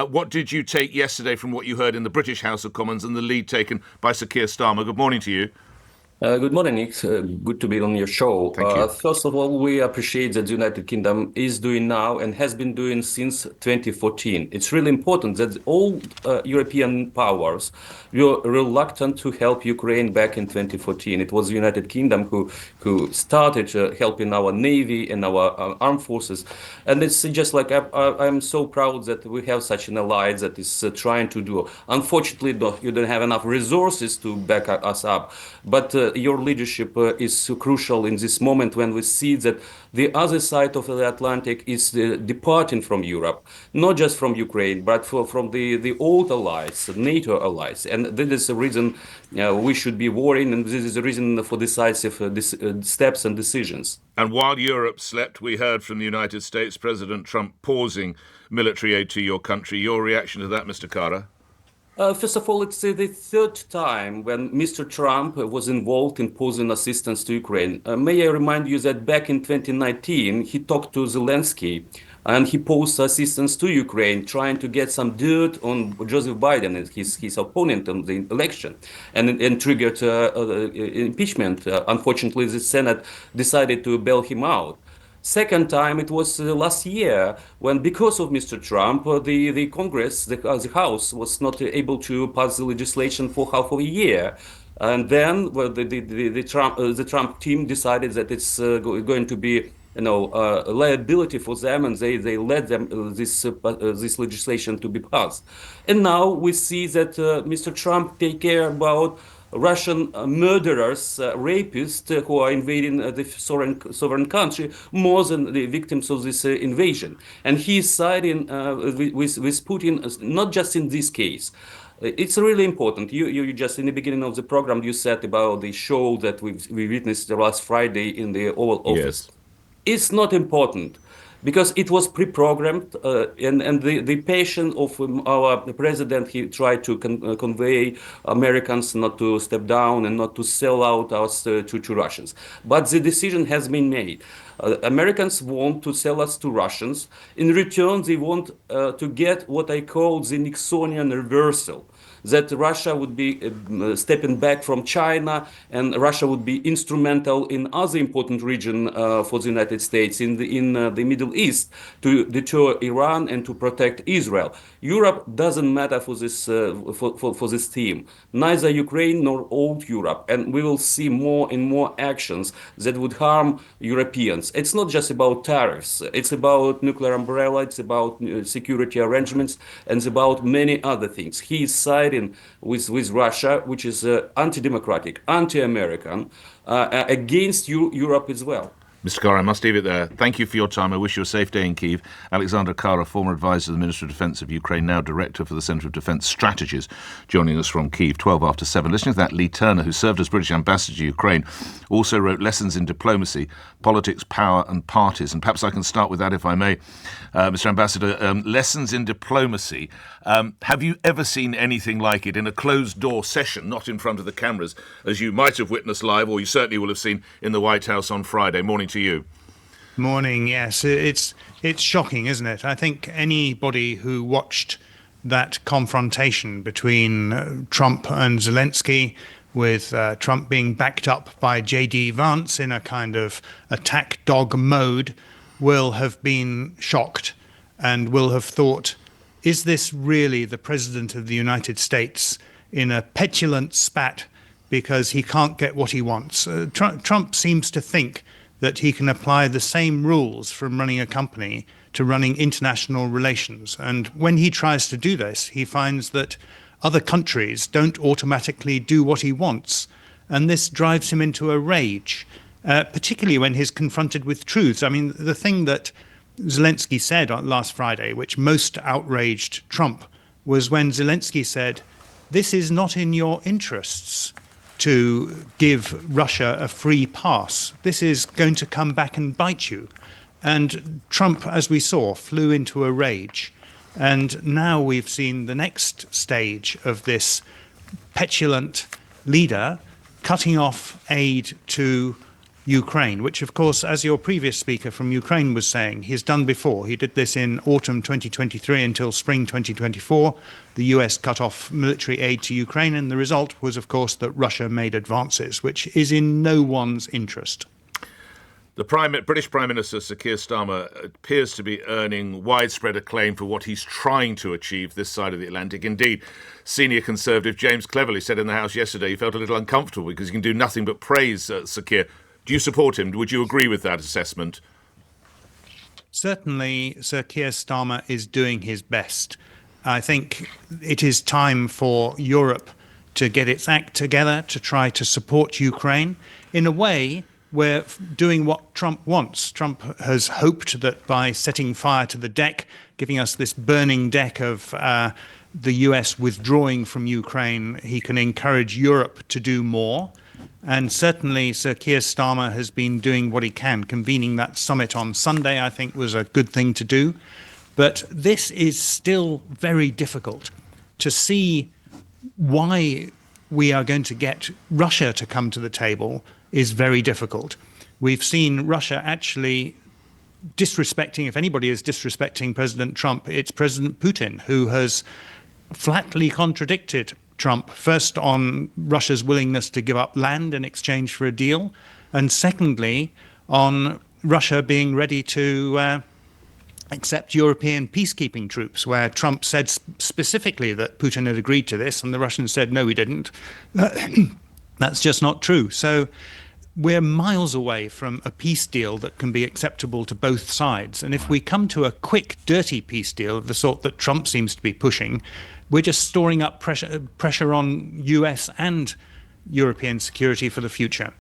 What did you take yesterday from what you heard in the British House of Commons and the lead taken by Sir Keir Starmer? Good morning to you. Good morning, Nick. Good to be on your show. Thank you. First of all, we appreciate that the United Kingdom is doing now and has been doing since 2014. It's really important that all European powers were reluctant to help Ukraine back in 2014. It was the United Kingdom who started helping our Navy and our armed forces. And it's just like I'm so proud that we have such an ally that is trying to do. Unfortunately, you don't have enough resources to back us up. But your leadership is crucial in this moment when we see that the other side of the Atlantic is departing from Europe, not just from Ukraine, but from the old allies, NATO allies. And this is the reason we should be worrying, and this is the reason for decisive steps and decisions. And while Europe slept, we heard from the United States President Trump pausing military aid to your country. Your reaction to that, Mr. Khara? First of all, it's the third time when Mr. Trump was involved in pausing assistance to Ukraine. May I remind you that back in 2019, he talked to Zelenskyy and he paused assistance to Ukraine, trying to get some dirt on Joseph Biden, his opponent in the election, and triggered impeachment. Unfortunately, the Senate decided to bail him out. Second time, it was last year when, because of Mr. Trump, the Congress, the House, was not able to pass the legislation for half of a year. And then the Trump team decided that it's going to be a liability for them, and they let them this legislation to be passed. And now we see that Mr. Trump take care about Russian murderers, rapists who are invading the sovereign country more than the victims of this invasion. And he is siding with Putin, not just in this case. It's really important. You just in the beginning of the program, you said about the show that we witnessed last Friday in the Oval Office. Yes. It's not important, because it was pre-programmed, and the passion of our president, he tried to convey Americans not to step down and not to sell out us to Russians. But the decision has been made. Americans want to sell us to Russians. In return, they want to get what I call the Nixonian reversal, that Russia would be stepping back from China, and Russia would be instrumental in other important region for the United States in the Middle East to deter Iran and to protect Israel. Europe doesn't matter for this for this theme. Neither Ukraine nor old Europe, and we will see more and more actions that would harm Europeans. It's not just about tariffs. It's about nuclear umbrella. It's about security arrangements, and it's about many other things. He is siding with Russia, which is anti-democratic, anti-American, against Europe as well. Mr. Khara, I must leave it there. Thank you for your time. I wish you a safe day in Kyiv. Alexander Khara, former advisor to the Minister of Defence of Ukraine, now director for the Centre of Defence Strategist, joining us from Kyiv, 12 after 7. Listening to that, Leigh Turner, who served as British ambassador to Ukraine, also wrote Lessons in Diplomacy, Politics, Power and Parties. And perhaps I can start with that, if I may. Mr. Ambassador, Lessons in Diplomacy. Have you ever seen anything like it in a closed-door session, not in front of the cameras, as you might have witnessed live, or you certainly will have seen in the White House on Friday? Morning to you. Morning, yes. It's shocking, isn't it? I think anybody who watched that confrontation between Trump and Zelenskyy, with Trump being backed up by J.D. Vance in a kind of attack dog mode, will have been shocked and will have thought, is this really the President of the United States in a petulant spat because he can't get what he wants? Trump seems to think that he can apply the same rules from running a company to running international relations. And when he tries to do this, he finds that other countries don't automatically do what he wants. And this drives him into a rage, particularly when he's confronted with truths. I mean, the thing that Zelenskyy said on last Friday, which most outraged Trump, was when Zelenskyy said, this is not in your interests to give Russia a free pass. This is going to come back and bite you. And Trump, as we saw, flew into a rage. And now we've seen the next stage of this petulant leader cutting off aid to Ukraine, which, of course, as your previous speaker from Ukraine was saying, he's done before. He did this in autumn 2023 until spring 2024. The US cut off military aid to Ukraine, and the result was, of course, that Russia made advances, which is in no one's interest. The British Prime Minister, Sir Keir Starmer, appears to be earning widespread acclaim for what he's trying to achieve this side of the Atlantic. Indeed, senior Conservative James Cleverly said in the House yesterday he felt a little uncomfortable because he can do nothing but praise Sir Keir. Do you support him? Would you agree with that assessment? Certainly, Sir Keir Starmer is doing his best. I think it is time for Europe to get its act together to try to support Ukraine. In a way, we're doing what Trump wants. Trump has hoped that by setting fire to the deck, giving us this burning deck of the US withdrawing from Ukraine, he can encourage Europe to do more. And certainly Sir Keir Starmer has been doing what he can. Convening that summit on Sunday, I think, was a good thing to do. But this is still very difficult. To see why we are going to get Russia to come to the table is very difficult. We've seen Russia actually disrespecting, if anybody is disrespecting President Trump, it's President Putin, who has flatly contradicted Trump, first on Russia's willingness to give up land in exchange for a deal, and secondly, on Russia being ready to accept European peacekeeping troops, where Trump said specifically that Putin had agreed to this, and the Russians said, no, we didn't. That's just not true. So we're miles away from a peace deal that can be acceptable to both sides. And if we come to a quick, dirty peace deal of the sort that Trump seems to be pushing, we're just storing up pressure on US and European security for the future.